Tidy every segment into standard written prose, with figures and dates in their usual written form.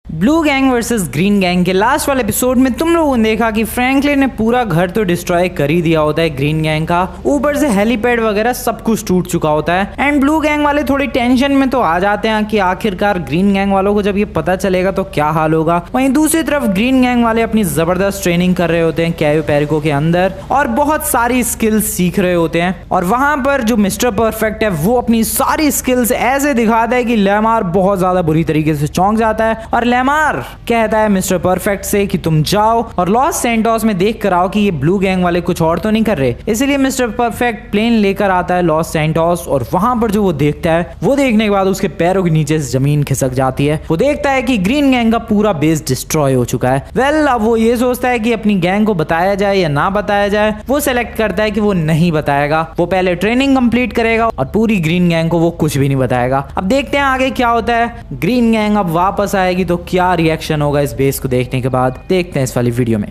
Blue gang versus green gang के last वाले episode में तुम लोगों ने देखा कि फ्रैंकलिन ने पूरा घर तो डिस्ट्रॉय कर ही दिया होता है ग्रीन गैंग का, ऊपर से हेलीपैड वगैरह सब कुछ टूट चुका होता है। एंड ब्लू गैंग वाले थोड़ी टेंशन में तो आ जाते हैं कि आखिरकार ग्रीन गैंग वालों को जब ये पता चलेगा तो क्या हाल होगा। वहीं दूसरी तरफ ग्रीन गैंग वाले अपनी जबरदस्त ट्रेनिंग कर रहे होते हैं कैयो पेरिको के अंदर और बहुत सारी स्किल्स सीख रहे होते हैं। और वहां पर जो मिस्टर परफेक्ट है वो अपनी सारी स्किल्स ऐसे दिखाता है कि लेमार बहुत ज्यादा बुरी तरीके से चौंक जाता है और लेमार कहता है मिस्टर परफेक्ट से कि तुम जाओ और लॉस सैंटोस में देख कर आओ कि ये ब्लू गैंग वाले कुछ और तो नहीं कर रहे। इसलिए मिस्टर परफेक्ट प्लेन लेकर आता है लॉस सैंटोस और वहां पर जो वो देखता है वो देखने के बाद उसके पैरों के नीचे से जमीन खिसक जाती है। वो देखता है कि ग्रीन गैंग का पूरा बेस डिस्ट्रॉय हो चुका है। वेल अब वो ये सोचता है कि अपनी गैंग को बताया जाए या ना बताया जाए। वो सेलेक्ट करता है कि वो नहीं बताएगा, वो पहले ट्रेनिंग कंप्लीट करेगा और पूरी ग्रीन गैंग को वो कुछ भी नहीं बताएगा। अब देखते हैं आगे क्या होता है। ग्रीन गैंग अब वापस आएगी तो क्या रिएक्शन होगा इस बेस को देखने के बाद, देखते हैं इस वाली वीडियो में।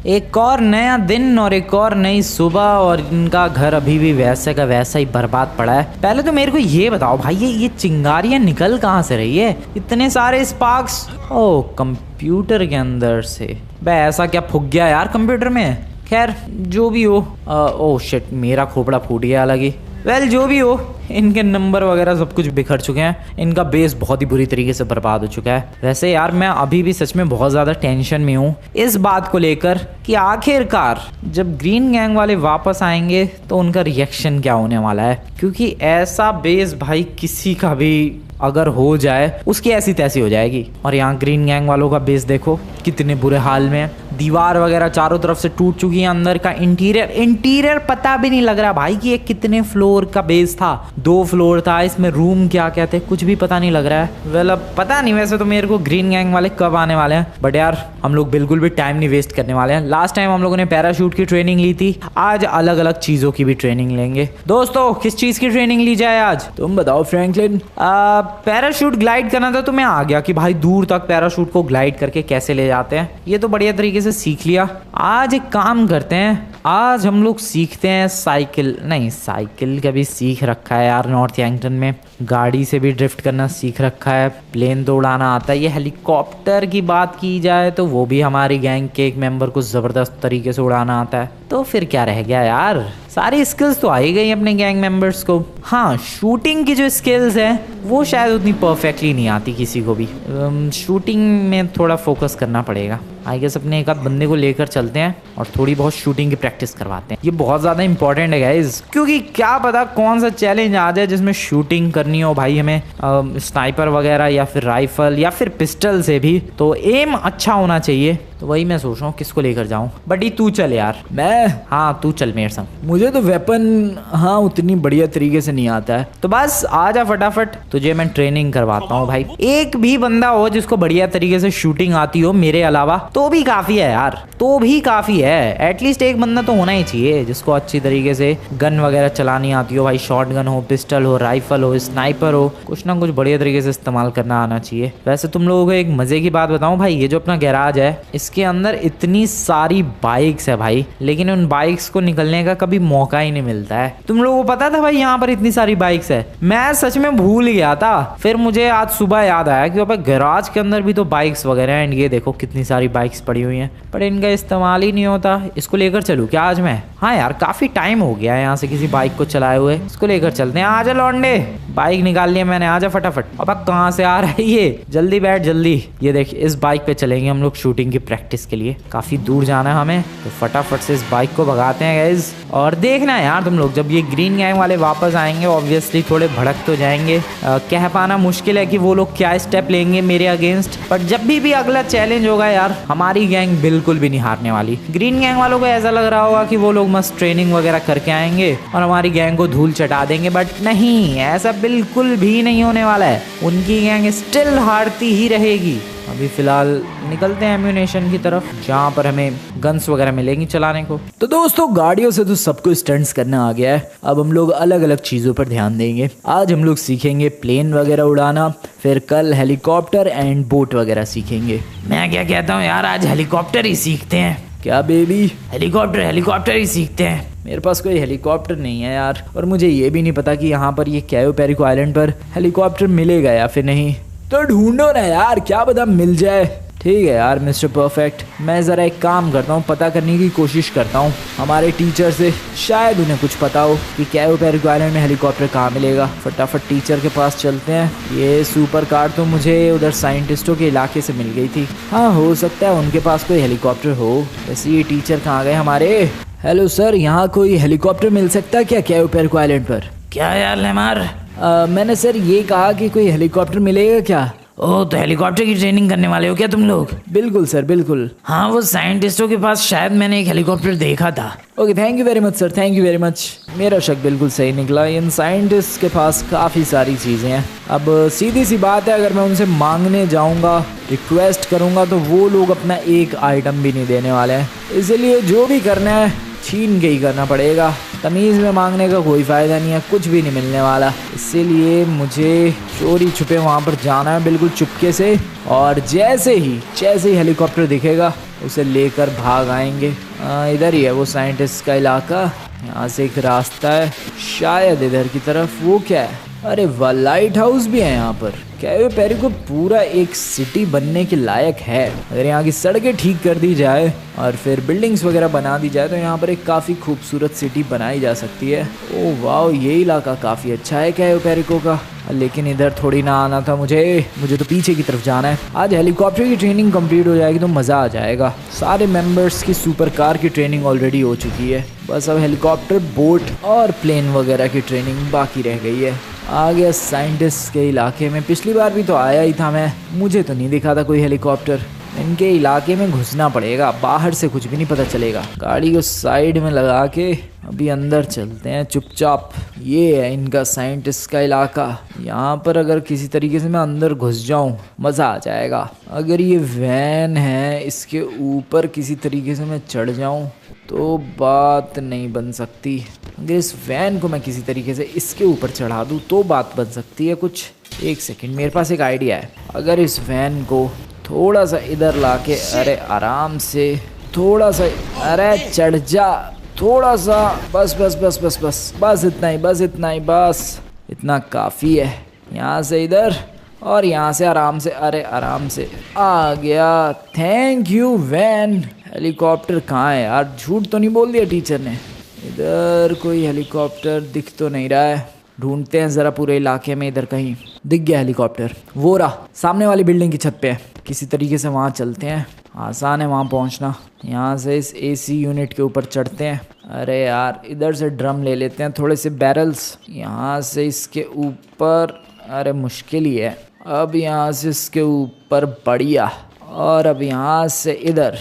एक और नया दिन और एक और नई सुबह और इनका घर अभी भी वैसे का वैसा ही बर्बाद पड़ा है। पहले तो मेरे को ये बताओ भाई ये चिंगारियां निकल कहाँ से रही है, इतने सारे स्पार्क्स। ओ कंप्यूटर के अंदर से बे ऐसा क्या फूक गया यार कंप्यूटर में। खैर जो भी हो, ओ शिट मेरा खोपड़ा फूट गया अलग ही। वेल जो भी हो, इनके नंबर वगैरह सब कुछ बिखर चुके हैं। इनका बेस बहुत ही बुरी तरीके से बर्बाद हो चुका है। वैसे यार मैं अभी भी सच में बहुत ज़्यादा टेंशन में हूँ इस बात को लेकर कि आखिरकार जब ग्रीन गैंग वाले वापस आएंगे तो उनका रिएक्शन क्या होने वाला है, क्योंकि ऐसा बेस भाई किसी का भी अगर हो जाए उसकी ऐसी तैसी हो जाएगी। और यहाँ ग्रीन गैंग वालों का बेस देखो कितने बुरे हाल में है, दीवार वगैरह चारों तरफ से टूट चुकी है। अंदर का इंटीरियर पता भी नहीं लग रहा भाई कि ये कितने फ्लोर का बेस था। 2 फ्लोर था, इसमें रूम क्या क्या थे कुछ भी पता नहीं लग रहा है। वेल अब पता नहीं वैसे तो मेरे को ग्रीन गैंग वाले कब आने वाले हैं, बट यार हम लोग बिल्कुल भी टाइम नहीं वेस्ट करने वाले हैं। लास्ट टाइम हम लोगों ने पैराशूट की ट्रेनिंग ली थी, आज अलग अलग चीजों की भी ट्रेनिंग लेंगे। दोस्तों किस चीज की ट्रेनिंग ली जाए आज, तुम बताओ फ्रैंकलिन। पैराशूट ग्लाइड करना था तो मैं आ गया कि भाई दूर तक पैराशूट को ग्लाइड करके कैसे ले जाते हैं, ये तो बढ़िया तरीके से सीख लिया। आज एक काम करते हैं, आज हम लोग सीखते हैं साइकिल। नहीं साइकिल कभी सीख रखा है यार नॉर्थ यैंगटन में, गाड़ी से भी ड्रिफ्ट करना सीख रखा है, प्लेन तो उड़ाना आता है। ये हेलीकॉप्टर की बात की जाए तो वो भी हमारी गैंग के एक मेंबर को जबरदस्त तरीके से उड़ाना आता है। तो फिर क्या रह गया यार, सारी स्किल्स तो आ ही गई अपने गैंग मेंबर्स को। हाँ शूटिंग की जो स्किल्स है वो शायद उतनी परफेक्टली नहीं आती किसी को भी, शूटिंग में थोड़ा फोकस करना पड़ेगा। आई गेस अपने एक आध बंदे को लेकर चलते हैं और थोड़ी बहुत शूटिंग की प्रैक्टिस करवाते हैं। ये बहुत ज़्यादा इंपॉर्टेंट है गाइस, क्योंकि क्या पता कौन सा चैलेंज आ जाए जिसमें शूटिंग करनी हो भाई हमें, स्नाइपर वगैरह या फिर राइफल या फिर पिस्टल से भी, तो एम अच्छा होना चाहिए। तो वही मैं सोच रहा हूँ किसको लेकर जाऊँ। बटी तू चल यार। मैं? हाँ तू चल मेरे संग। मुझे तो वेपन हाँ उतनी बढ़िया तरीके से नहीं आता है, तो बस आजा फटाफट तुझे मैं ट्रेनिंग करवाता हूँ भाई। एक भी बंदा हो जिसको बढ़िया तरीके से शूटिंग आती हो मेरे अलावा तो भी काफ़ी है यार, तो भी काफ़ी है। एटलीस्ट एक बंदा तो होना ही चाहिए जिसको अच्छी तरीके से गन वगैरह चलानी आती हो भाई, शॉर्ट गन हो, पिस्टल हो, राइफल हो, स्नाइपर हो, कुछ ना कुछ बढ़िया तरीके से इस्तेमाल करना आना चाहिए। वैसे तुम लोगों को एक मज़े की बात बताऊँ भाई, ये जो अपना गैराज है इसके अंदर इतनी सारी बाइक्स है भाई, लेकिन उन बाइक्स को निकलने का कभी मौका ही नहीं मिलता है। तुम लोगों को पता था भाई यहाँ पर इतनी सारी बाइक्स है? मैं सच में भूल गया था, फिर मुझे आज सुबह याद आया कि गैराज के अंदर भी तो बाइक्स वगैरह हैं। एंड ये देखो कितनी सारी बाइक्स पड़ी हुई हैं, पर इनका इस्तेमाल ही नहीं होता। इसको लेकर चलूँ क्या आज मैं? हाँ यार काफी टाइम हो गया है यहाँ से किसी बाइक को चलाए हुए, इसको लेकर चलते हैं। आजा लौंडे, बाइक निकाल लिया मैंने, आजा फटाफट। अब कहाँ से आ रहा है ये, जल्दी बैठ जल्दी। ये देख इस बाइक पे चलेंगे हम लोग शूटिंग की प्रैक्टिस के लिए, काफी दूर जाना है हमें, तो फटाफट से इस बाइक को भगाते हैं गाइस। और देखना है यार तुम लोग, जब ये ग्रीन गैंग वाले वापस आएंगे ऑब्वियसली थोड़े भड़क तो जाएंगे। कह पाना मुश्किल है कि वो लोग क्या स्टेप लेंगे मेरे अगेंस्ट, बट जब भी अगला चैलेंज होगा यार हमारी गैंग बिल्कुल भी नहीं हारने वाली। ग्रीन गैंग वालों को ऐसा लग रहा होगा कि वो लोग मस्त ट्रेनिंग वगैरह करके आएंगे और हमारी गैंग को धूल चटा देंगे, बट नहीं, ऐसा बिल्कुल भी नहीं होने वाला है। उनकी गैंग स्टिल हारती ही रहेगी। अभी फिलहाल निकलते हैं एम्यूनेशन की तरफ, जहाँ पर हमें गन्स वगैरह मिलेंगी चलाने को। तो दोस्तों गाड़ियों से तो सबको स्टंट्स करना आ गया है, अब हम लोग अलग अलग चीज़ों पर ध्यान देंगे। आज हम लोग सीखेंगे प्लेन वगैरह उड़ाना, फिर कल हेलीकॉप्टर एंड बोट वगैरह सीखेंगे। मैं क्या कहता हूँ यार, आज हेलीकॉप्टर ही सीखते हैं। क्या बेबी? हेलीकॉप्टर ही सीखते हैं। मेरे पास कोई हेलीकॉप्टर नहीं है यार, और मुझे ये भी नहीं पता कि यहाँ पर ये कैयो पेरिको आइलैंड पर हेलीकॉप्टर मिलेगा या फिर नहीं। तो ढूंढो ना यार, क्या पता मिल जाए। ठीक है यार मिस्टर परफेक्ट, मैं ज़रा एक काम करता हूँ, पता करने की कोशिश करता हूँ हमारे टीचर से, शायद उन्हें कुछ पता हो कि कैयो पेरिको आइलैंड में हेलीकॉप्टर कहाँ मिलेगा। फटाफट टीचर के पास चलते हैं। ये सुपर कार तो मुझे उधर साइंटिस्टों के इलाके से मिल गई थी। हाँ, हो सकता है उनके पास कोई हेलीकॉप्टर हो। वैसे ये टीचर कहाँ गए हमारे? हेलो सर, यहाँ कोई हेलीकॉप्टर मिल सकता है क्या कैयो पेरिको आइलैंड पर? क्या यार लेमार? मैंने सर ये कहा कि कोई हेलीकॉप्टर मिलेगा क्या? ओह, तो हेलीकॉप्टर की ट्रेनिंग करने वाले हो क्या तुम लोग? बिल्कुल सर, बिल्कुल। हाँ, वो साइंटिस्टों के पास शायद मैंने एक हेलीकॉप्टर देखा था। Okay, thank you very much sir, thank you very much. मेरा शक बिल्कुल सही निकला, इन साइंटिस्ट के पास काफ़ी सारी चीज़ें हैं। अब सीधी सी बात है, अगर मैं उनसे मांगने जाऊंगा, रिक्वेस्ट करूंगा, तो वो लोग अपना एक आइटम भी नहीं देने वाले हैं। इसलिए जो भी करना है छीन के ही करना पड़ेगा। तमीज़ में मांगने का कोई फ़ायदा नहीं है, कुछ भी नहीं मिलने वाला। इसीलिए मुझे चोरी छुपे वहाँ पर जाना है, बिल्कुल चुपके से, और जैसे ही हेलीकॉप्टर दिखेगा उसे लेकर भाग आएंगे। इधर ही है वो साइंटिस्ट का इलाका, यहाँ से एक रास्ता है शायद इधर की तरफ। वो क्या है? अरे वाह, लाइट हाउस भी है यहाँ पर। कैयो पेरिको पूरा एक सिटी बनने के लायक है। अगर यहाँ की सड़कें ठीक कर दी जाए और फिर बिल्डिंग्स वगैरह बना दी जाए तो यहाँ पर एक काफ़ी खूबसूरत सिटी बनाई जा सकती है। ओह वाह, ये इलाका काफ़ी अच्छा है कैयो पेरिको का। लेकिन इधर थोड़ी ना आना था मुझे तो पीछे की तरफ जाना है। आज हेलीकॉप्टर की ट्रेनिंग कंप्लीट हो जाएगी तो मज़ा आ जाएगा। सारे मेंबर्स की सुपर कार की ट्रेनिंग ऑलरेडी हो चुकी है, बस अब हेलीकॉप्टर, बोट और प्लेन वगैरह की ट्रेनिंग बाकी रह गई है। आ गया साइंटिस्ट के इलाके में। पिछली बार भी तो आया ही था मैं, मुझे तो नहीं दिखा था कोई हेलीकॉप्टर। इनके इलाके में घुसना पड़ेगा, बाहर से कुछ भी नहीं पता चलेगा। गाड़ी को साइड में लगा के अभी अंदर चलते हैं चुपचाप। ये है इनका साइंटिस्ट का इलाका। यहाँ पर अगर किसी तरीके से मैं अंदर घुस जाऊँ मज़ा आ जाएगा। अगर ये वैन है, इसके ऊपर किसी तरीके से मैं चढ़ जाऊँ तो बात नहीं बन सकती। अगर इस वैन को मैं किसी तरीके से इसके ऊपर चढ़ा दूँ तो बात बन सकती है कुछ। एक सेकंड, मेरे पास एक आइडिया है। अगर इस वैन को थोड़ा सा इधर लाके, अरे आराम से, थोड़ा सा, अरे चढ़ जा, थोड़ा सा, बस बस बस बस बस बस इतना ही, बस इतना ही, बस इतना काफ़ी है। यहाँ से इधर और यहाँ से आराम से, अरे आराम से आ गया। Thank you when. हेलीकॉप्टर कहाँ है यार? झूठ तो नहीं बोल दिया टीचर ने? इधर कोई हेलीकॉप्टर दिख तो नहीं रहा है, ढूंढते हैं ज़रा पूरे इलाके में। इधर कहीं दिख गया हेलीकॉप्टर, वो रहा सामने वाली बिल्डिंग की छत पे है। किसी तरीके से वहाँ चलते हैं, आसान है वहाँ पहुँचना। यहाँ से इस एसी यूनिट के ऊपर चढ़ते हैं। अरे यार, इधर से ड्रम ले लेते हैं, थोड़े से बैरल्स। यहाँ से इसके ऊपर, अरे मुश्किल ही है। अब यहाँ से इसके ऊपर, बढ़िया। और अब यहाँ से इधर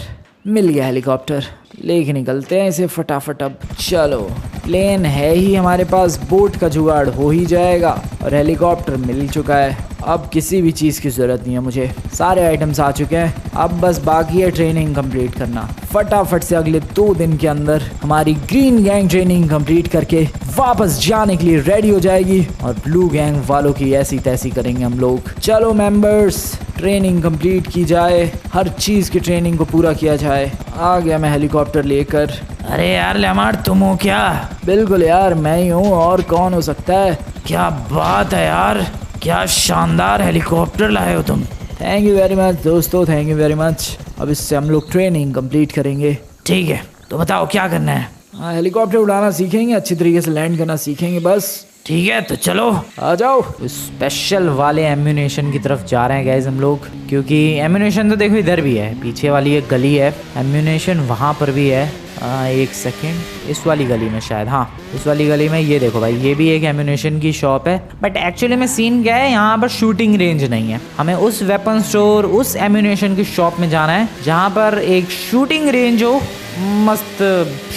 मिल गया हेलीकॉप्टर, लेके निकलते हैं इसे फटाफट। अब चलो, प्लेन है ही हमारे पास, बोट का जुगाड़ हो ही जाएगा और हेलीकॉप्टर मिल चुका है। अब किसी भी चीज़ की ज़रूरत नहीं है मुझे, सारे आइटम्स आ चुके हैं। अब बस बाकी है ट्रेनिंग कंप्लीट करना। फटाफट से अगले 2 दिन के अंदर हमारी ग्रीन गैंग ट्रेनिंग कंप्लीट करके वापस जाने के लिए रेडी हो जाएगी और ब्लू गैंग वालों की ऐसी तैसी करेंगे हम लोग। चलो मेंबर्स, ट्रेनिंग कंप्लीट की जाए, हर चीज़ की ट्रेनिंग को पूरा किया जाए। आ गया मैं हेलीकॉप्टर लेकर। अरे यार लेमार, तुम हो क्या? बिल्कुल यार, मैं ही हूँ, और कौन हो सकता है। क्या बात है यार, क्या शानदार हेलीकॉप्टर लाए हो तुम। थैंक यू वेरी मच दोस्तों, थैंक यू वेरी मच। अब इससे हम लोग ट्रेनिंग कंप्लीट करेंगे। ठीक है, तो बताओ क्या करना है? हाँ, हेलीकॉप्टर उड़ाना सीखेंगे, अच्छी तरीके से लैंड करना सीखेंगे बस। ठीक है, तो चलो आ जाओ। स्पेशल वाले एम्यूनेशन की तरफ जा रहे हैं गाइस हम लोग, क्योंकि एम्यूनेशन तो देखो इधर भी है, पीछे वाली एक गली है, एम्यूनेशन वहाँ पर भी है। एक सेकेंड, इस वाली गली में शायद, हाँ इस वाली गली में। ये देखो भाई, ये भी एक एम्यूनेशन की शॉप है। बट एक्चुअली में सीन क्या है, यहाँ पर शूटिंग रेंज नहीं है। हमें उस वेपन स्टोर, उस एम्यूनेशन की शॉप में जाना है जहाँ पर एक शूटिंग रेंज हो, मस्त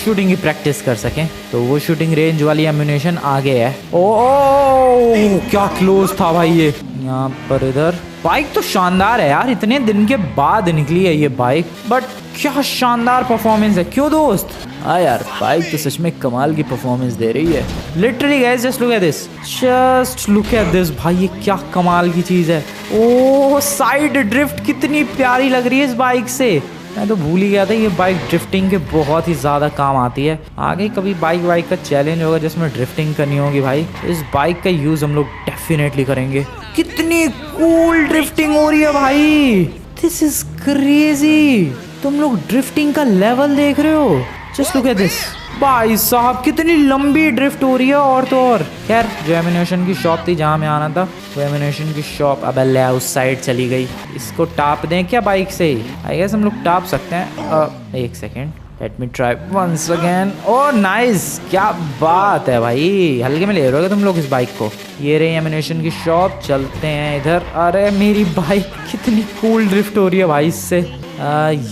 शूटिंग की प्रैक्टिस कर सकें। तो वो शूटिंग रेंज वाली एम्यूनेशन आगे है। ओ क्या क्लोज था भाई ये। यहाँ पर इधर बाइक तो शानदार है यार, इतने दिन के बाद निकली है ये बाइक, बट क्या शानदार परफॉर्मेंस है, क्यों दोस्त? हाँ यार, बाइक तो सच में कमाल की परफॉर्मेंस दे रही है। Literally guys, just look at this, just look at this भाई, ये क्या कमाल की चीज़ है। ओह, साइड ड्रिफ्ट कितनी प्यारी लग रही है इस बाइक से। मैं तो भूल ही गया था ये बाइक ड्रिफ्टिंग के बहुत ही ज़्यादा काम आती है। आगे कभी बाइक का चैलेंज होगा जिसमें ड्रिफ्टिंग करनी होगी भाई, इस बाइक का यूज़ हम लोग डेफिनेटली करेंगे। कितनी कूल ड्रिफ्टिंग हो रही है भाई, दिस इज क्रेजी। तुम लोग ड्रिफ्टिंग का लेवल देख रहे हो, जस्ट लुक एट दिस भाई साहब, कितनी लंबी ड्रिफ्ट हो रही है। और तो और खैर जो एमिनेशन की शॉप थी जहाँ मैं आना था, वो एमिनेशन की शॉप अब ले उस साइड चली गई। इसको टाप दें क्या बाइक से ही? आई गेस हम लोग टाप सकते हैं। एक second, let me try once again. Oh nice, क्या बात है भाई, हल्के में ले रहे हो तुम लोग इस बाइक को। ये रही एमिनेशन की शॉप, चलते हैं इधर। अरे मेरी बाइक कितनी कूल ड्रिफ्ट हो रही है भाई इससे।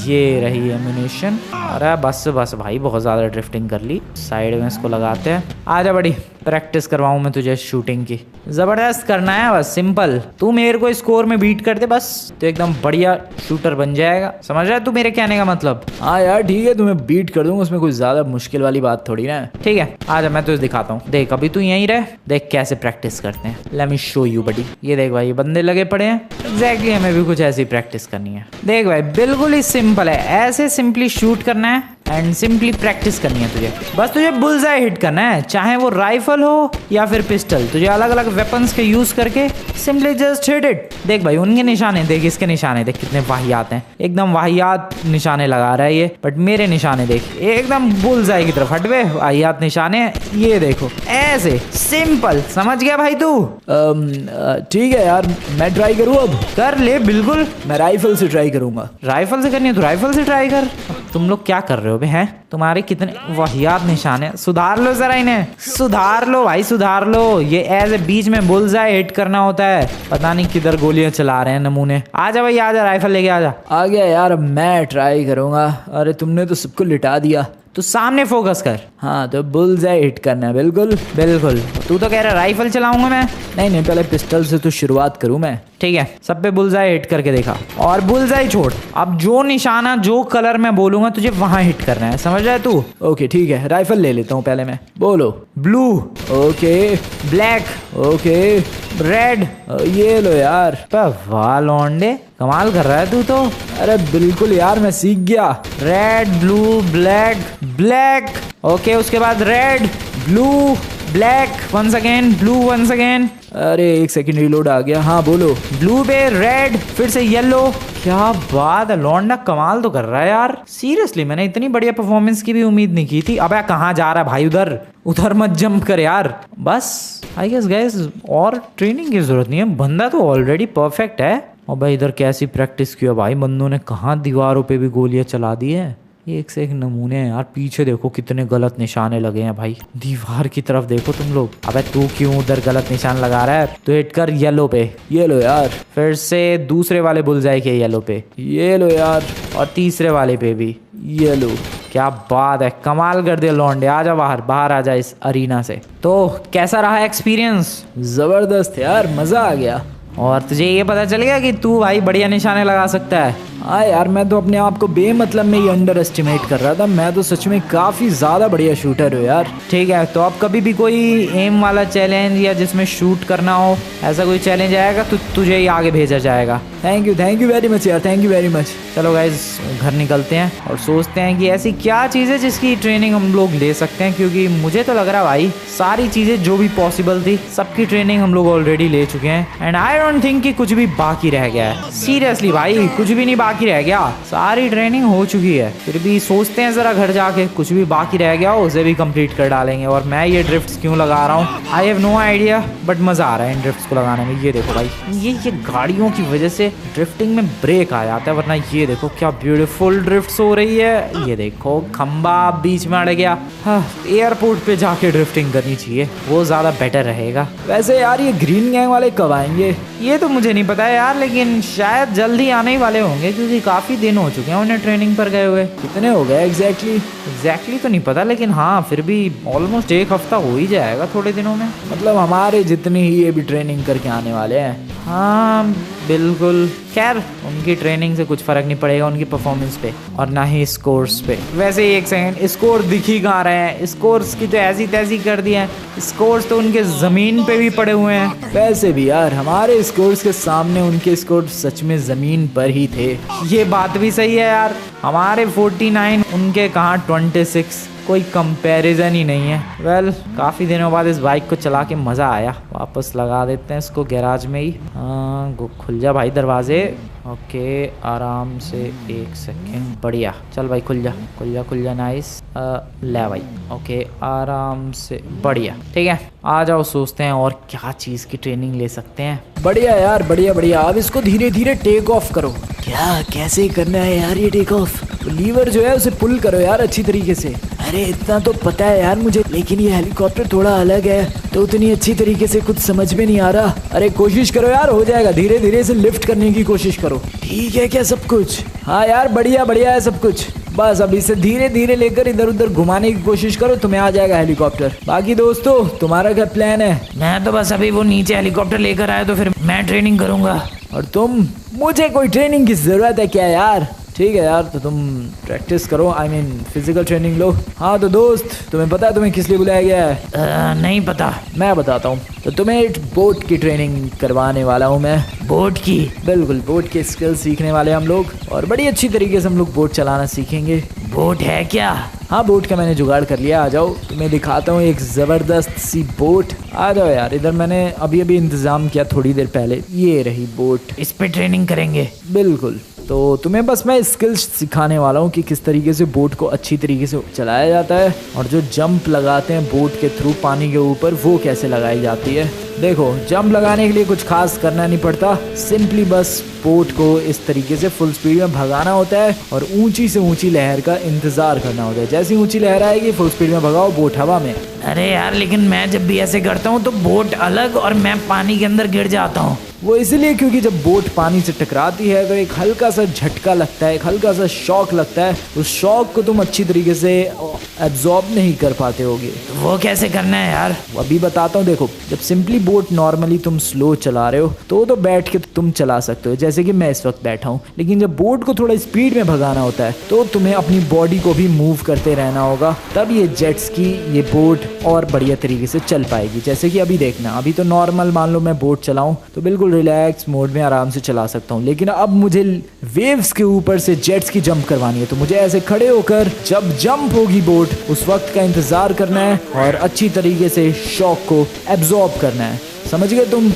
ये रही एमिनेशन। अरे बस बस भाई, बहुत ज़्यादा ड्रिफ्टिंग कर ली। साइड में इसको लगाते हैं। आजा बड़ी, प्रैक्टिस करवाऊँ मैं तुझे शूटिंग की। ज़बरदस्त करना है बस, सिंपल। तू मेरे को स्कोर में बीट कर दे बस, तो एकदम बढ़िया शूटर बन जाएगा। समझ रहा है तू मेरे कहने का मतलब? हाँ यार ठीक है, तुम्हें बीट कर दूंगा, उसमें कोई ज़्यादा मुश्किल वाली बात थोड़ी ना है। ठीक है आजा, मैं तुझे दिखाता हूँ। देख अभी तू यहीं रह, देख कैसे प्रैक्टिस करते हैं। Let me show you buddy. ये देख भाई, बंदे लगे पड़े हैं। एग्जैक्टली हमें भी कुछ ऐसी प्रैक्टिस करनी है। देख भाई बिल्कुल ही सिंपल है, ऐसे सिंपली शूट करना है एंड सिंपली प्रैक्टिस करनी है तुझे। बस तुझे बुलजाई हिट करना है, चाहे वो राइफल हो या फिर पिस्टल। तुझे अलग अलग वेपन्स के यूज करके सिंपली जस्ट हिट इट। देख भाई उनके निशाने देख, इसके निशाने देख कितने वाहियात हैं, एकदम वाहियात निशाने लगा रहा है ये। बट मेरे निशाने देख, एकदम बुलजाई की तरफ हटवे वाहियात निशाने। ये देखो ऐसे सिंपल, समझ गया भाई तू? ठीक है यार, मैं ट्राई करूँ अब? कर ले बिल्कुल। मैं राइफल से ट्राई करूंगा। राइफल से करनी है तो राइफल से ट्राई कर। तुम लोग क्या कर रहे हो बे? हैं तुम्हारे कितने वाहियात निशान है। सुधार लो जरा इन्हें, सुधार लो भाई, सुधार लो। ये ऐसे बीच में बुलजाई हिट करना होता है, पता नहीं किधर गोलियां चला रहे हैं नमूने। आजा भाई आजा, राइफल लेके आजा। आ गया यार, अब मैं ट्राई करूंगा। अरे तुमने तो सबको लिटा दिया। तू सामने फोकस कर। हाँ तो बुलजाई हिट करना है, बिल्कुल बिल्कुल। तू तो कह रहा राइफल चलाऊंगा मैं। नहीं पहले पिस्टल से तो शुरुआत करूं मैं। ठीक है, सब पे बुलजाई हिट करके देखा, और बुलजाई छोड़। अब जो निशाना जो कलर मैं बोलूंगा तुझे वहां हिट करना है, समझ रहा है तू? ओके ठीक है, राइफल ले लेता हूँ पहले मैं। बोलो। Blue, okay. Black, okay. Red. ये लो यार। वाह लौंडे, कमाल कर रहा है तू तो। अरे बिल्कुल यार, मैं सीख गया। Red, blue, black, black. Okay उसके बाद red, blue, black, once again, blue once again. अरे एक सेकंड, रिलोड आ गया। हाँ बोलो। ब्लू पे रेड, फिर से येलो। क्या बात है, लौंडा कमाल तो कर रहा है यार। सीरियसली मैंने इतनी बढ़िया परफॉर्मेंस की भी उम्मीद नहीं की थी। अबे कहाँ जा रहा है भाई? उधर उधर मत जंप कर यार। बस आई गेस गाइस और ट्रेनिंग की जरूरत नहीं है, बंदा तो ऑलरेडी परफेक्ट है। और भाई इधर कैसी प्रैक्टिस किया भाई बंदों ने, कहाँ दीवारों पे भी गोलियां चला दी है। एक से एक नमूने हैं यार। पीछे देखो कितने गलत निशाने लगे हैं भाई, दीवार की तरफ देखो तुम लोग। अबे तू क्यों उधर गलत निशान लगा रहा है? तो हिट कर येलो पे। ये लो यार। फिर से दूसरे वाले बुलजाई के येलो पे। ये लो यार। और तीसरे वाले पे भी ये लो। क्या बात है, कमाल कर दिया लौंडे। आजा बाहर, बाहर आजा इस अरीना से। तो कैसा रहा एक्सपीरियंस? जबरदस्त यार, मजा आ गया। और तुझे ये पता चल गया कि तू भाई बढ़िया निशाने लगा सकता है। हाँ यार, मैं तो अपने आप को बेमतलब में ही अंडर एस्टिमेट कर रहा था। मैं तो सच में काफ़ी ज़्यादा बढ़िया शूटर हूँ यार। ठीक है, तो अब कभी भी कोई एम वाला चैलेंज या जिसमें शूट करना हो, ऐसा कोई चैलेंज आएगा तो तुझे ही आगे भेजा जाएगा। थैंक यू वेरी मच यार, थैंक यू वेरी मच। चलो गाइज घर निकलते हैं और सोचते हैं कि ऐसी क्या चीज़ है जिसकी ट्रेनिंग हम लोग ले सकते हैं, क्योंकि मुझे तो लग रहा है भाई सारी चीज़ें जो भी पॉसिबल थी सबकी ट्रेनिंग हम लोग ऑलरेडी ले चुके हैं। एंड आई डोंट थिंक कि कुछ भी बाकी रह गया है। सीरियसली भाई कुछ भी नहीं बाकी रह गया, सारी ट्रेनिंग हो चुकी है। फिर भी सोचते हैं जरा घर जाके कुछ भी बाकी रह गया हो उसे भी कंप्लीट कर डालेंगे। और मैं ये ड्रिफ्ट्स क्यों लगा रहा हूँ I have no idea, but मज़ा आ रहा है इन ड्रिफ्ट्स को लगाने में। ये देखो भाई, ये गाड़ियों की वजह से ड्रिफ्टिंग में ब्रेक आ जाता है, वरना ये देखो क्या ब्यूटीफुल ड्रिफ्ट्स हो रही है। ये देखो खंबा बीच में अड़ गया। हाँ, एयरपोर्ट पे जाके ड्रिफ्टिंग करनी चाहिए, वो ज़्यादा बेटर रहेगा। वैसे यार ये ग्रीन गैंग वाले कब आएंगे? ये तो मुझे नहीं पता है यार, लेकिन शायद जल्दी आने ही वाले होंगे, क्योंकि काफ़ी दिन हो चुके हैं उन्हें ट्रेनिंग पर गए हुए। कितने हो गए एग्जैक्टली तो नहीं पता, लेकिन हाँ फिर भी ऑलमोस्ट एक हफ्ता हो ही जाएगा थोड़े दिनों में। मतलब हमारे जितने ही ये भी ट्रेनिंग करके आने वाले हैं। हाँ बिल्कुल। खैर उनकी ट्रेनिंग से कुछ फर्क नहीं पड़ेगा उनकी परफॉर्मेंस पे, और ना ही स्कोर्स पे। वैसे एक सेकंड, स्कोर दिख ही कहाँ रहे हैं? स्कोर्स की तो ऐसी तैसी कर दिया है, स्कोर्स तो उनके ज़मीन पे भी पड़े हुए हैं। वैसे भी यार हमारे स्कोर्स के सामने उनके स्कोर सच में ज़मीन पर ही थे। ये बात भी सही है यार, हमारे 49, उनके कहाँ 26, कोई कंपैरिजन ही नहीं है। वेल, काफ़ी दिनों बाद इस बाइक को चला के मज़ा आया। वापस लगा देते हैं इसको गैराज में ही। खुल जा भाई दरवाजे। ओके, आराम से 1 सेकेंड। बढ़िया, चल भाई खुल जा खुल जा खुल जा। नाइस। ले भाई। ओके, आराम से। बढ़िया, ठीक है, आ जाओ। सोचते हैं और क्या चीज़ की ट्रेनिंग ले सकते हैं। बढ़िया यार, बढ़िया बढ़िया। अब इसको धीरे धीरे टेक ऑफ करो। क्या, कैसे करना है यार ये टेक ऑफ? लीवर जो है उसे पुल करो यार अच्छी तरीके से। अरे इतना तो पता है यार मुझे, लेकिन ये हेलीकॉप्टर थोड़ा अलग है तो उतनी अच्छी तरीके से कुछ समझ में नहीं आ रहा। अरे कोशिश करो यार, हो जाएगा। धीरे धीरे से लिफ्ट करने की कोशिश करो। ठीक है क्या सब कुछ? हाँ यार, बढ़िया बढ़िया है सब कुछ। बस अब इसे धीरे धीरे लेकर इधर उधर घुमाने की कोशिश करो, तुम्हें आ जाएगा हेलीकॉप्टर। बाकी दोस्तों, तुम्हारा क्या प्लान है? मैं तो बस अभी वो नीचे हेलीकॉप्टर लेकर आया तो फिर मैं ट्रेनिंग करूंगा। और तुम? मुझे कोई ट्रेनिंग की जरूरत है क्या यार? ठीक है यार, तो तुम प्रैक्टिस करो, आई मीन फिजिकल ट्रेनिंग लो। हाँ तो दोस्त, तुम्हें पता है तुम्हें किस लिए बुलाया गया है? नहीं पता। मैं बताता हूँ। तो तुम्हें एक बोट की ट्रेनिंग करवाने वाला हूँ मैं। बोट की? बिल्कुल, बोट के स्किल्स सीखने वाले हम लोग, और बड़ी अच्छी तरीके से हम लोग बोट चलाना सीखेंगे। बोट है क्या? हाँ, बोट का मैंने जुगाड़ कर लिया। आ जाओ, तुम्हें दिखाता हूँ एक ज़बरदस्त सी बोट। आ जाओ यार इधर, मैंने अभी अभी इंतज़ाम किया थोड़ी देर पहले। ये रही बोट, इस पे ट्रेनिंग करेंगे? बिल्कुल। तो तुम्हें बस मैं स्किल्स सिखाने वाला हूँ कि किस तरीके से बोट को अच्छी तरीके से चलाया जाता है, और जो जंप लगाते हैं बोट के थ्रू पानी के ऊपर, वो कैसे लगाई जाती है। देखो, जंप लगाने के लिए कुछ खास करना नहीं पड़ता, सिंपली बस बोट को इस तरीके से फुल स्पीड में भगाना होता है और ऊंची से ऊंची लहर का इंतजार करना होता है। जैसी ऊंची लहर आएगी फुल स्पीड में भगाओ, बोट हवा में। अरे यार, लेकिन मैं जब भी ऐसे करता हूँ तो बोट अलग और मैं पानी के अंदर गिर जाता हूँ। वो इसलिए क्योंकि जब बोट पानी से टकराती है तो एक हल्का सा झटका लगता है, एक हल्का सा शॉक लगता है। उस शॉक को तुम अच्छी तरीके से एब्जॉर्ब नहीं कर पाते होगे। तो वो कैसे करना है यार? अभी बताता हूँ। देखो, जब सिंपली बोट नॉर्मली तुम स्लो चला रहे हो तो बैठ के तुम चला सकते हो, जैसे कि मैं इस वक्त बैठा हूँ। लेकिन जब बोट को थोड़ा स्पीड में भगाना होता है तो तुम्हें अपनी बॉडी को भी मूव करते रहना होगा, तब ये जेट्स की ये बोट और बढ़िया तरीके से चल पाएगी। जैसे कि अभी देखना, अभी तो नॉर्मल मान लो मैं बोट चलाऊं तो बिल्कुल रिलैक्स मोड में आराम से चला सकता हूँ। लेकिन अब मुझे वेव्स के ऊपर से जेट्स की जंप करवानी है, तो मुझे ऐसे खड़े होकर जब जंप होगी बोट, उस वक्त का इंतजार करना है और अच्छी तरीके से शॉक को एब्जॉर्ब करना है। समझ गए तुम?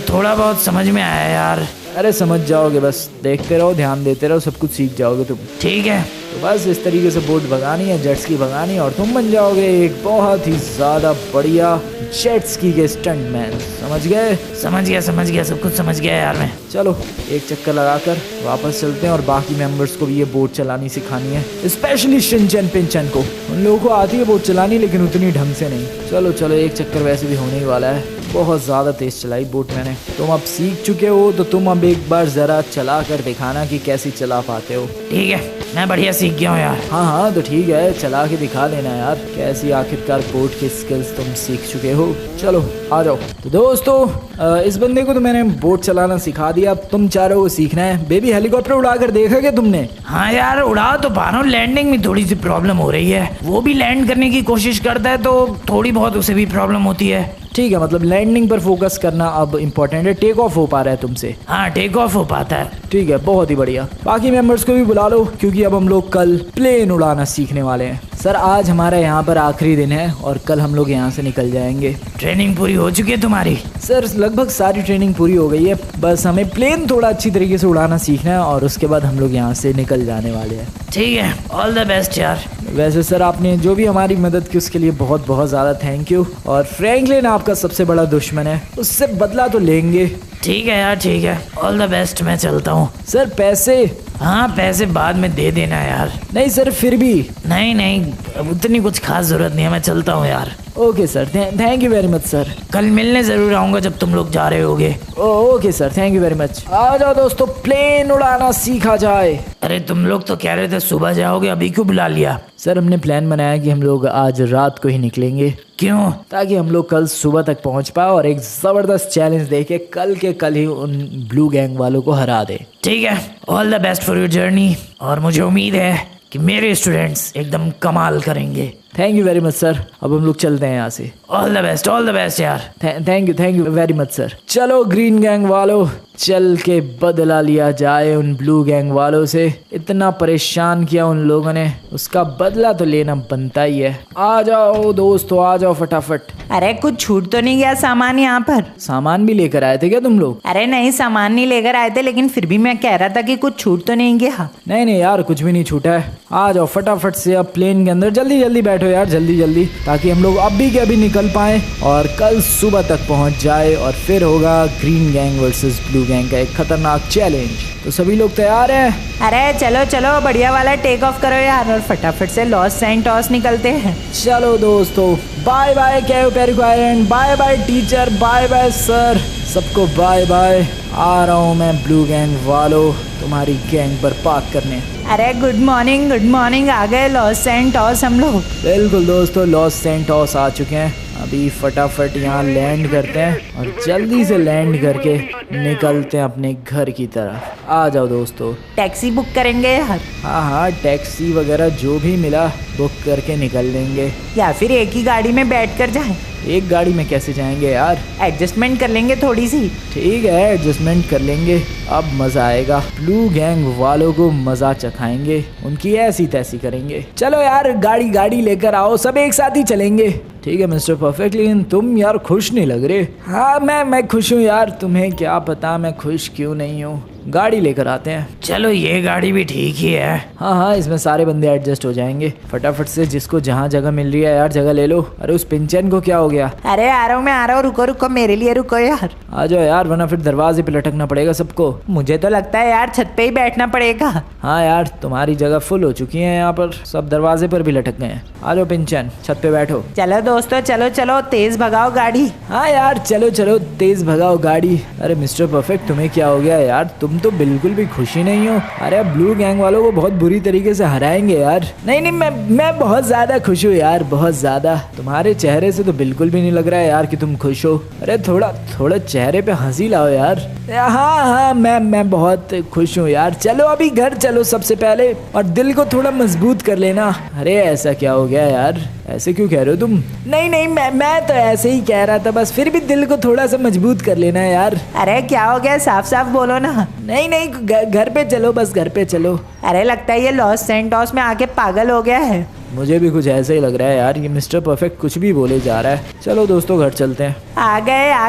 थोड़ा बहुत समझ में आया यार। अरे समझ जाओगे, बस देखते रहो, ध्यान देते रहो, सब कुछ सीख जाओगे तुम। ठीक है। तो बस इस तरीके से बोट भगानी है, जेट्स की भगानी है, और तुम बन जाओगे एक बहुत ही ज़्यादा बढ़िया जेट्स की के स्टंटमैन। समझ गए? समझ गया, सब कुछ समझ गया यार मैं। चलो एक चक्कर लगाकर वापस चलते हैं और बाकी मेंबर्स को भी ये बोट चलानी सिखानी है, स्पेशली शिनचैन पिंचन को। उन लोगों को आती है बोट चलानी, लेकिन उतनी ढंग से नहीं। चलो चलो, एक चक्कर वैसे भी होने ही वाला है। बहुत ज़्यादा तेज़ चलाई बोट मैंने। तुम अब सीख चुके हो तो तुम अब एक बार ज़रा चला कर दिखाना कि कैसी चला पाते हो। ठीक है, मैं बढ़िया सीख गया हूँ यार। हाँ हाँ, तो ठीक है, चला के दिखा देना यार कैसी आखिरकार बोट के स्किल्स तुम सीख चुके हो। चलो आ जाओ। तो दोस्तों, इस बंदे को तो मैंने बोट चलाना सिखा दिया, अब तुम चारों को सीखना है। बेबी, हेलीकॉप्टर उड़ा कर देखा क्या तुमने? हाँ यार, उड़ा तो पा रहा हूँ, लैंडिंग में थोड़ी सी प्रॉब्लम हो रही है। वो भी लैंड करने की कोशिश करता है तो थोड़ी बहुत उसे भी प्रॉब्लम होती है। ठीक है, मतलब लैंडिंग पर फोकस करना अब इम्पोर्टेंट है। टेक ऑफ हो पा रहा है तुमसे? हाँ, टेक ऑफ हो पाता है। ठीक है, बहुत ही बढ़िया। बाकी मेंबर्स को भी बुला लो, क्योंकि अब हम लोग कल प्लेन उड़ाना सीखने वाले हैं। सर, आज हमारा यहाँ पर आखिरी दिन है और कल हम लोग यहाँ से निकल जाएंगे। ट्रेनिंग पूरी हो चुकी है तुम्हारी? सर, लगभग सारी ट्रेनिंग पूरी हो गई है, बस हमें प्लेन थोड़ा अच्छी तरीके से उड़ाना सीखना है और उसके बाद हम लोग यहाँ से निकल जाने वाले हैं। ठीक है, ऑल द बेस्ट यार। वैसे सर, आपने जो भी हमारी मदद की उसके लिए बहुत बहुत ज़्यादा थैंक यू। और फ्रैंकलिन आपका सबसे बड़ा दुश्मन है, उससे बदला तो लेंगे। ठीक है यार, ठीक है, ऑल द बेस्ट। मैं चलता हूँ। सर पैसे? हाँ, पैसे बाद में दे देना यार। नहीं सर, फिर भी। नहीं, उतनी कुछ खास जरूरत नहीं है, मैं चलता हूँ यार। Okay sir, thank you very much sir. कल मिलने जरूर आऊंगा जब तुम लोग जा रहे होगे। Okay sir, thank you very much. आ जाओ दोस्तों, प्लेन उड़ाना सीखा जाए। अरे तुम लोग तो कह रहे थे सुबह जाओगे, अभी क्यों बुला लिया? सर, हमने प्लान बनाया कि हम लोग आज रात को ही निकलेंगे। क्यों? ताकि हम लोग कल सुबह तक पहुंच पाए और एक जबरदस्त चैलेंज देके कल के कल ही उन ब्लू गैंग वालों को हरा दे। ठीक है, all the best for your journey. और मुझे उम्मीद है कि मेरे स्टूडेंट्स एकदम कमाल करेंगे। Thank you very much sir. अब हम लोग चलते हैं यहाँ से। ऑल द बेस्ट यार। Thank you very much sir. चलो ग्रीन गैंग वालों, चल के बदला लिया जाए उन ब्लू गैंग वालों से। इतना परेशान किया उन लोगों ने, उसका बदला तो लेना बनता ही है। आ जाओ दोस्तों, आ जाओ फटाफट। अरे कुछ छूट तो नहीं गया सामान यहाँ पर? सामान भी लेकर आए थे क्या तुम लोग? अरे नहीं, सामान नहीं लेकर आए थे, लेकिन फिर भी मैं कह रहा था कि कुछ छूट तो नहीं गया। नहीं यार, कुछ भी नहीं छूटा है। आ जाओ फटाफट से अब प्लेन के अंदर, जल्दी बैठो यार, जल्दी, ताकि हम लोग अभी के अभी निकल पाए और कल सुबह तक पहुंच जाए। और फिर होगा green gang versus blue gang का एक खतरनाक चैलेंज। तो सभी लोग तैयार हैं? अरे चलो बढ़िया वाला टेक ऑफ करो यार, और फटाफट से लॉस सैंटोस निकलते हैं। चलो दोस्तों, bye bye Cayo Perico island, bye bye teacher, bye bye sir, सबको बाय बाय। आ रहा हूँ मैं ब्लू गैंग वालों तुम्हारी गैंग पर पार्क करने। अरे गुड मॉर्निंग, आ गए लॉस सैंटोस हम लोग। बिल्कुल दोस्तों, लॉस सैंटोस आ चुके हैं। अभी फटाफट यहाँ लैंड करते हैं और जल्दी से लैंड करके निकलते हैं अपने घर की तरफ। आ जाओ दोस्तों। टैक्सी बुक करेंगे यार? हाँ, टैक्सी वगैरह जो भी मिला बुक करके निकल लेंगे, या फिर एक ही गाड़ी में बैठ कर जाए? एक गाड़ी में कैसे जाएंगे यार? एडजस्टमेंट कर लेंगे थोड़ी सी। ठीक है, एडजस्टमेंट कर लेंगे। अब मजा आएगा, ब्लू गैंग वालों को मजा चखाएंगे, उनकी ऐसी तैसी करेंगे। चलो यार, गाड़ी लेकर आओ, सब एक साथ ही चलेंगे। ठीक है मिस्टर परफेक्ट, लेकिन तुम यार खुश नहीं लग रहे। हाँ, मैं खुश हूँ यार, तुम्हें क्या पता मैं खुश क्यों नहीं हूँ। गाड़ी लेकर आते हैं। चलो ये गाड़ी भी ठीक ही है। हाँ, इसमें सारे बंदे एडजस्ट हो जाएंगे। फटाफट से जिसको जहाँ जगह मिल रही है यार, जगह ले लो। अरे उस पिंचन को क्या हो गया? अरे आ रहा हूँ, मैं आ रहा हूँ, रुको मेरे लिए रुको यार। आ जाओ यार, वरना फिर दरवाजे पे लटकना पड़ेगा सबको। मुझे तो लगता है यार छत पे ही बैठना पड़ेगा। हाँ यार, तुम्हारी जगह फुल हो चुकी है यहाँ पर, सब दरवाजे पर भी लटक गए हैं। आ जाओ पिंचन, छत पे बैठो। चलो दोस्तों, चलो तेज भगाओ गाड़ी। हाँ यार, चलो तेज भगाओ गाड़ी। अरे मिस्टर परफेक्ट, तुम्हें क्या हो गया यार? तुम तो बिल्कुल भी खुशी नहीं हो। अरे ब्लू गैंग वालों को बहुत बुरी तरीके से हराएंगे यार। नहीं, मैं बहुत ज्यादा खुश हूँ यार, बहुत ज्यादा। तुम्हारे चेहरे से तो बिल्कुल भी नहीं लग रहा है यार कि तुम खुश हो। अरे थोड़ा चेहरे पे हंसी लाओ यार। हाँ, मैं बहुत खुश हूँ यार। चलो अभी घर चलो सबसे पहले, और दिल को थोड़ा मजबूत कर लेना। अरे ऐसा क्या हो गया यार? ऐसे क्यों कह रहे हो तुम? नहीं, मैं तो ऐसे ही कह रहा था बस, फिर भी दिल को थोड़ा सा मजबूत कर लेना यार। अरे क्या हो गया, साफ बोलो ना। नहीं, घर पे चलो, बस घर पे चलो। अरे लगता है ये लॉस सैंटोस में आके पागल हो गया है। मुझे भी कुछ ऐसा ही लग रहा है यार, ये मिस्टर परफेक्ट कुछ भी बोले जा रहा है। चलो दोस्तों, घर चलते हैं। आ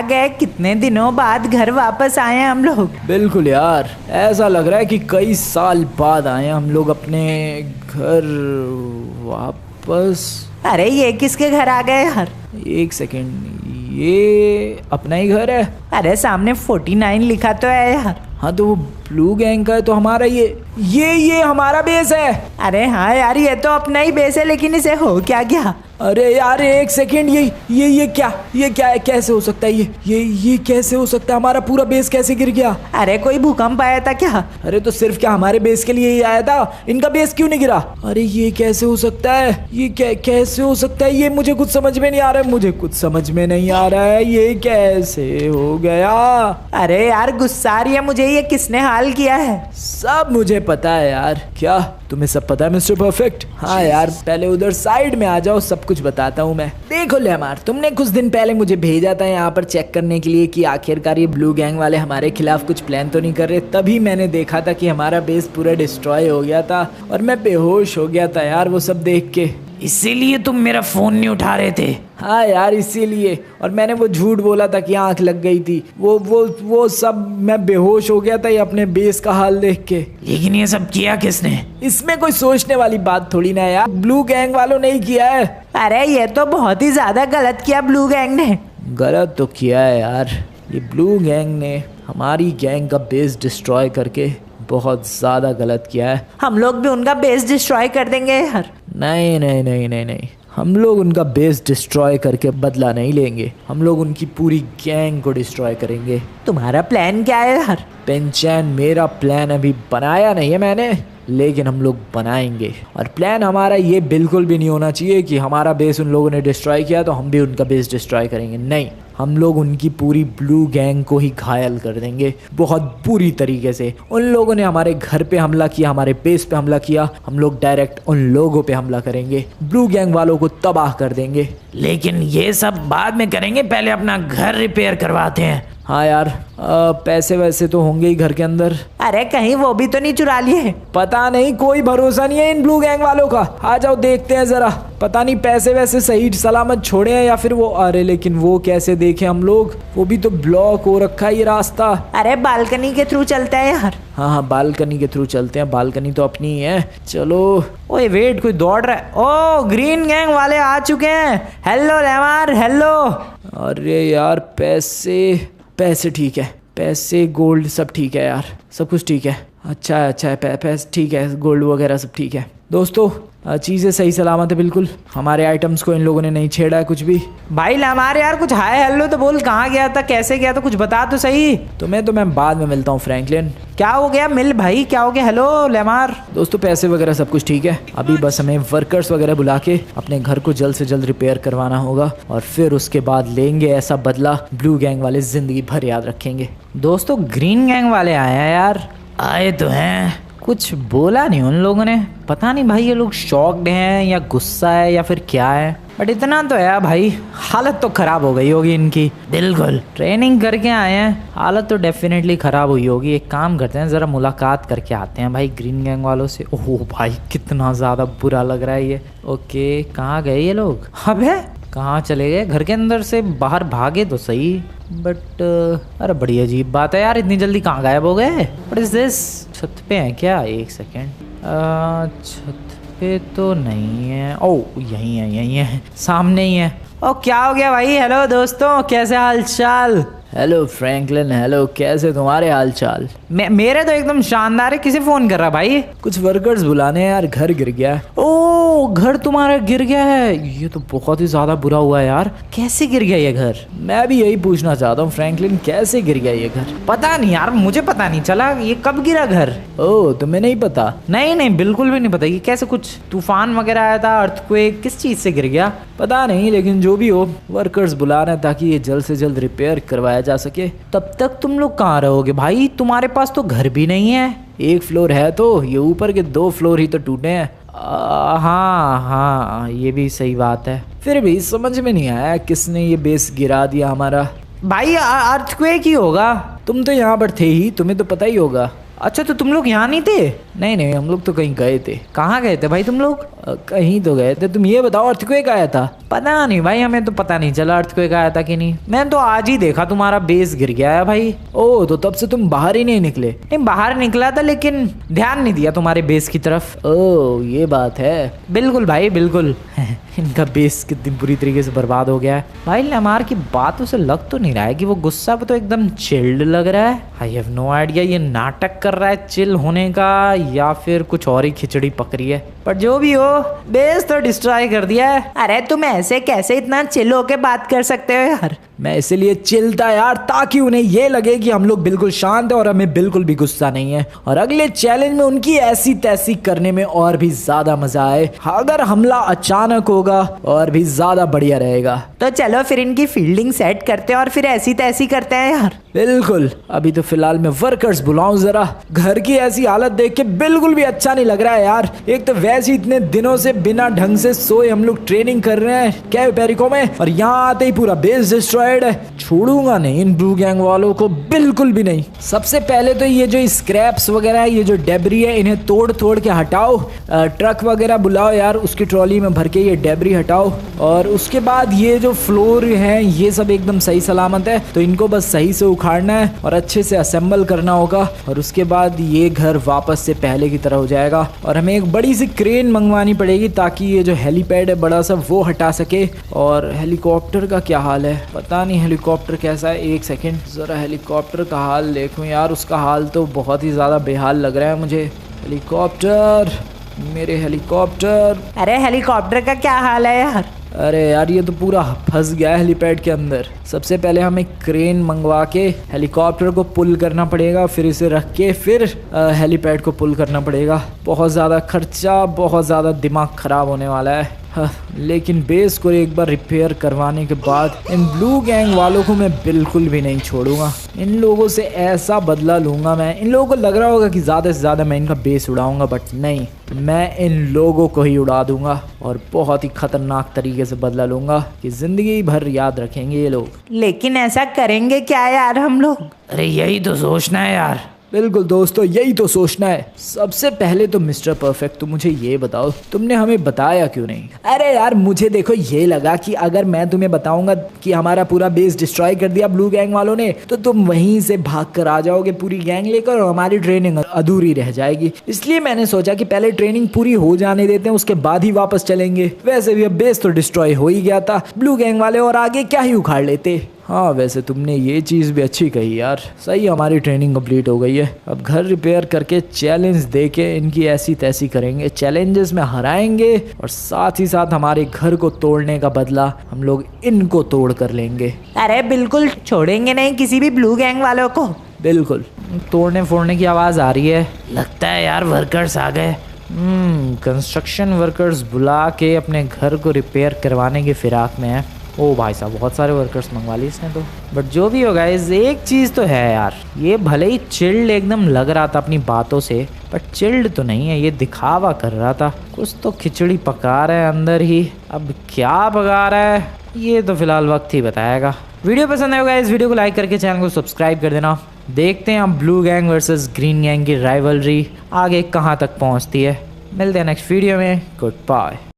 गए, कितने दिनों बाद घर वापस आए हैं हम लोग। बिल्कुल यार, ऐसा लग रहा है कि कई साल बाद आए हैं हम लोग अपने घर वापस। अरे ये किसके घर आ गए यार? एक सेकेंड, ये अपना ही घर है। अरे सामने 49 लिखा तो है यार। हाँ तो वो ब्लू गैंग का है, तो हमारा ये हमारा बेस है। अरे हाँ यार, ये तो अपना ही बेस है, लेकिन इसे हो क्या गया? अरे यार एक सेकेंड, ये क्या है? कैसे हो सकता है ये कैसे हो सकता है? हमारा पूरा बेस कैसे गिर गया? अरे कोई भूकंप आया था क्या? अरे तो सिर्फ क्या हमारे बेस के लिए ही आया था? इनका बेस क्यों नहीं गिरा? अरे ये कैसे हो सकता है? ये कैसे हो सकता है? ये मुझे कुछ समझ में नहीं आ रहा है, ये कैसे हो गया? अरे यार गुस्सा आ रही है मुझे, ये किसने हाल किया है? सब मुझे पता है यार। क्या तुम्हें सब पता है मिस्टर परफेक्ट? हाँ यार, पहले उधर साइड में आ जाओ, सब कुछ बताता हूँ मैं। देखो लेमार, तुमने कुछ दिन पहले मुझे भेजा था यहाँ पर चेक करने के लिए कि आखिरकार ये ब्लू गैंग वाले हमारे खिलाफ कुछ प्लान तो नहीं कर रहे। तभी मैंने देखा था कि हमारा बेस पूरा डिस्ट्रॉय हो गया था और मैं बेहोश हो गया था यार वो सब देख के। इसीलिए तुम मेरा फोन नहीं उठा रहे थे? हाँ यार इसीलिए, और मैंने वो झूठ बोला था कि आंख लग गई थी। वो सब मैं बेहोश हो गया था ये अपने बेस का हाल देख के। लेकिन ये सब किया किसने? इसमें कोई सोचने वाली बात थोड़ी ना है यार, ब्लू गैंग वालों ने ही किया है। अरे ये तो बहुत ही ज्यादा गलत किया ब्लू गैंग ने। गलत तो किया है यार, ये ब्लू गैंग ने हमारी गैंग का बेस डिस्ट्रॉय करके बहुत ज्यादा गलत किया है। हम लोग भी उनका बेस डिस्ट्रॉय कर देंगे यार। नहीं, हम लोग उनका बेस डिस्ट्रॉय करके बदला नहीं लेंगे, हम लोग उनकी पूरी गैंग को डिस्ट्रॉय करेंगे। तुम्हारा प्लान क्या है यार? पेंचैन, मेरा प्लान अभी बनाया नहीं है मैंने, लेकिन हम लोग बनाएंगे। और प्लान हमारा ये बिल्कुल भी नहीं होना चाहिए कि हमारा बेस उन लोगों ने डिस्ट्रॉय किया तो हम भी उनका बेस डिस्ट्रॉय करेंगे। नहीं, हम लोग उनकी पूरी ब्लू गैंग को ही घायल कर देंगे बहुत बुरी तरीके से। उन लोगों ने हमारे घर पे हमला किया, हमारे बेस पे हमला किया, हम लोग डायरेक्ट उन लोगों पे हमला करेंगे, ब्लू गैंग वालों को तबाह कर देंगे। लेकिन ये सब बाद में करेंगे, पहले अपना घर रिपेयर करवाते हैं। हाँ यार, पैसे वैसे तो होंगे ही घर के अंदर। अरे कहीं वो भी तो नहीं चुरा लिए? पता नहीं, कोई भरोसा नहीं है इन ब्लू गैंग वालों का। आ जाओ देखते हैं जरा, पता नहीं पैसे वैसे सही सलामत छोड़े हैं या फिर वो। अरे लेकिन वो कैसे देखें हम लोग, वो भी तो ब्लॉक हो रखा है ये रास्ता। अरे बालकनी के थ्रू चलते हैं यार। हाँ, बालकनी के थ्रू चलते हैं, बालकनी तो अपनी ही है। चलो। ओए वेट, कोई दौड़ रहा है। ओ ग्रीन गैंग वाले आ चुके हैं। Hello Lamar, hello. अरे यार पैसे ठीक है, पैसे गोल्ड सब ठीक है यार, सब कुछ ठीक है। अच्छा है, पैसे ठीक है, गोल्ड वगैरह सब ठीक है। दोस्तों चीज़ें सही सलामत है बिल्कुल, हमारे आइटम्स को इन लोगों ने नहीं छेड़ा है कुछ भी। भाई लेमार यार कुछ हाय हेलो तो बोल, कहाँ गया था, कैसे गया था, कुछ बता तो सही। तुम्हें तो मैं बाद में मिलता हूँ फ्रैंकलिन। क्या हो गया, मिल भाई, क्या हो गया। हेलो लेमार। दोस्तों पैसे वगैरह सब कुछ ठीक है, अभी बस हमें वर्कर्स वगैरह बुला के अपने घर को जल्द से जल्द रिपेयर करवाना होगा और फिर उसके बाद लेंगे ऐसा बदला, ब्लू गैंग वाले जिंदगी भर याद रखेंगे। दोस्तों ग्रीन गैंग वाले आए हैं यार। आए तो हैं, कुछ बोला नहीं उन लोगों ने, पता नहीं भाई ये लोग शॉक्ड हैं या गुस्सा है या फिर क्या है, बट इतना तो है भाई, हालत तो खराब हो गई होगी इनकी। बिल्कुल, ट्रेनिंग करके आए हैं, हालत तो डेफिनेटली खराब हुई होगी। एक काम करते हैं, ज़रा मुलाकात करके आते हैं भाई ग्रीन गैंग वालों से। ओह भाई कितना ज़्यादा बुरा लग रहा है ये। ओके, कहाँ गए ये लोग? अबे कहाँ चले गए? घर के अंदर से बाहर भागे तो सही, बट अरे बड़ी अजीब बात है यार, इतनी जल्दी कहाँ गायब हो गए? What is this? छत पे हैं क्या? एक सेकेंड, छत पे तो नहीं है। ओह यहीं है, सामने ही है। ओ क्या हो गया भाई? हेलो दोस्तों, कैसे हाल चाल? हेलो फ्रैंकलिन, हेलो, कैसे तुम्हारे हाल चाल? मेरे तो एकदम शानदार है। किसे फोन कर रहा भाई? कुछ वर्कर्स बुलाने हैं यार, घर गिर गया है। ओ घर तुम्हारा गिर गया है, ये तो बहुत ही ज्यादा बुरा हुआ है यार। कैसे गिर गया ये घर? मैं भी यही पूछना चाहता हूँ फ्रैंकलिन, कैसे गिर गया ये घर? पता नहीं यार, मुझे पता नहीं चला ये कब गिरा घर। ओह तुम्हें नहीं पता? नहीं बिल्कुल भी नहीं पता। ये कैसे, कुछ तूफान वगैरह आया था, अर्थक्वेक, किस चीज से गिर गया? पता नहीं, लेकिन जो भी हो वर्कर्स बुला रहे हैं ताकि ये जल्द से जल्द रिपेयर करवाया जा सके। तब तक तुम लोग कहाँ रहोगे भाई? तुम्हारे पास तो घर भी नहीं है। एक फ्लोर है तो, ये ऊपर के 2 फ्लोर ही तो टूटे हैं। हाँ ये भी सही बात है। फिर भी समझ में नहीं आया किसने ये बेस गिरा दिया हमारा। भाई अर्थक्वेक ही होगा। तुम तो यहाँ पर थे ही, तुम्हें तो पता ही होगा। अच्छा तो तुम लोग यहाँ नहीं थे? नहीं, हम लोग तो कहीं गए थे। कहाँ गए थे भाई तुम लोग? कहीं तो गए थे। तुम ये बताओ अर्थक्वेक आया था? पता नहीं भाई, हमें तो पता नहीं चला अर्थक्वेक आया था कि नहीं। मैंने तो आज ही देखा तुम्हारा बेस गिर गया है भाई। ओह तो तब से तुम बाहर ही नहीं निकले? नहीं बाहर निकला था, लेकिन ध्यान नहीं दिया तुम्हारे बेस की तरफ। ओह ये बात है। बिल्कुल भाई बिल्कुल। इनका बेस कितनी बुरी तरीके से बर्बाद हो गया है भाई। लेमार की बातों से लग तो नहीं रहा है कि वो गुस्सा तो एकदम चिल्ड लग रहा है। आई हैव नो आइडिया ये नाटक कर रहा है चिल होने का या फिर कुछ और ही खिचड़ी पकड़ी है, पर जो भी हो बेस तो डिस्ट्रॉय कर दिया है। अरे तुम ऐसे कैसे इतना चिल होके बात कर सकते हो यार? मैं इसलिए चिल्ता यार ताकि उन्हें ये लगे कि हम लोग बिल्कुल शांत है और हमें बिल्कुल भी गुस्सा नहीं है, और अगले चैलेंज में उनकी ऐसी तैसी करने में और भी ज्यादा मजा आए। अगर हमला अचानक होगा और भी ज्यादा बढ़िया रहेगा। तो चलो फिर इनकी फील्डिंग सेट करते हैं और फिर ऐसी तैसी करते हैं यार। बिल्कुल, अभी तो फिलहाल मैं वर्कर्स बुलाऊं जरा। घर की ऐसी हालत देख के बिल्कुल भी अच्छा नहीं लग रहा है यार। एक तो वैसे इतने दिनों से बिना ढंग से सोए हम लोग ट्रेनिंग कर रहे हैं क्या पेरिको में, और यहाँ आते ही पूरा बेस डिस्ट्रॉयड है। छोड़ूंगा नहीं इन ब्लू गैंग वालों को, बिल्कुल भी नहीं। सबसे पहले तो ये जो स्क्रैप्स वगैरह है, ये जो डेब्री है, इन्हें तोड़ तोड़ के हटाओ। ट्रक वगैरह बुलाओ यार, उसकी ट्रॉली में भर के ये डेब्री हटाओ। और उसके बाद ये जो फ्लोर है ये सब एकदम सही सलामत है, तो इनको बस सही से उखाड़ना है और अच्छे से असेंबल करना होगा, और उसके बाद ये घर वापस से पहले की तरह हो जाएगा। और हमें एक बड़ी सी क्रेन मंगवानी पड़ेगी ताकि ये जो हेलीपैड है बड़ा सा वो हटा सके। और हेलीकॉप्टर का क्या हाल है? पता नहीं हेलीकॉप्टर कैसा है। एक सेकेंड, जरा हेलीकॉप्टर का हाल देखूं यार। उसका हाल तो बहुत ही ज्यादा बेहाल लग रहा है मुझे। हेलीकॉप्टर, मेरे हेलीकॉप्टर। अरे हेलीकॉप्टर का क्या हाल है यार? अरे यार ये तो पूरा फंस गया है हेलीपैड के अंदर। सबसे पहले हमें क्रेन मंगवा के हेलीकॉप्टर को पुल करना पड़ेगा, फिर इसे रख के फिर हेलीपैड को पुल करना पड़ेगा। बहुत ज़्यादा खर्चा, बहुत ज़्यादा दिमाग ख़राब होने वाला है। लेकिन बेस को एक बार रिपेयर करवाने के बाद इन ब्लू गैंग वालों को मैं बिल्कुल भी नहीं छोड़ूंगा। इन लोगों से ऐसा बदला लूंगा मैं। इन लोगों को लग रहा होगा कि ज़्यादा से ज़्यादा मैं इनका बेस उड़ाऊंगा, बट नहीं, मैं इन लोगों को ही उड़ा दूंगा और बहुत ही खतरनाक तरीके से बदला लूंगा कि ज़िंदगी भर याद रखेंगे ये लोग। लेकिन ऐसा करेंगे क्या यार हम लोग? अरे यही तो सोचना है यार। बिल्कुल दोस्तों, यही तो सोचना है। सबसे पहले तो मिस्टर परफेक्ट, तुम मुझे ये बताओ, तुमने हमें बताया क्यों नहीं? अरे यार मुझे देखो ये लगा कि अगर मैं तुम्हें बताऊंगा कि हमारा पूरा बेस डिस्ट्रॉय कर दिया ब्लू गैंग वालों ने, तो तुम वहीं से भाग कर आ जाओगे पूरी गैंग लेकर और हमारी ट्रेनिंग अधूरी रह जाएगी। इसलिए मैंने सोचा कि पहले ट्रेनिंग पूरी हो जाने देते हैं, उसके बाद ही वापस चलेंगे। वैसे भी अब बेस तो डिस्ट्रॉय हो ही गया था ब्लू गैंग वाले, और आगे क्या ही उखाड़ लेते। हाँ वैसे तुमने ये चीज़ भी अच्छी कही यार। सही, हमारी ट्रेनिंग कंप्लीट हो गई है। अब घर रिपेयर करके चैलेंज दे के इनकी ऐसी तैसी करेंगे, चैलेंजेस में हराएंगे और साथ ही साथ हमारे घर को तोड़ने का बदला हम लोग इनको तोड़ कर लेंगे। अरे बिल्कुल छोड़ेंगे नहीं किसी भी ब्लू गैंग वालों को। बिल्कुल। तोड़ने फोड़ने की आवाज़ आ रही है। लगता है यार वर्कर्स आ गए। कंस्ट्रक्शन वर्कर्स बुला के अपने घर को रिपेयर करवाने की फिराक में है। ओ भाई साहब, बहुत सारे वर्कर्स मंगवा लिए इसने तो। बट जो भी होगा, इस एक चीज़ तो है यार, ये भले ही चिल्ड एकदम लग रहा था अपनी बातों से, बट चिल्ड तो नहीं है, ये दिखावा कर रहा था। कुछ तो खिचड़ी पका रहा है अंदर ही। अब क्या पका रहा है ये तो फिलहाल वक्त ही बताएगा। वीडियो पसंद आएगा इस वीडियो को लाइक करके चैनल को सब्सक्राइब कर देना। देखते हैं अब blue gang versus green gang की राइवलरी आगे कहाँ तक पहुँचती है। मिलते हैं नेक्स्ट वीडियो में। Good bye.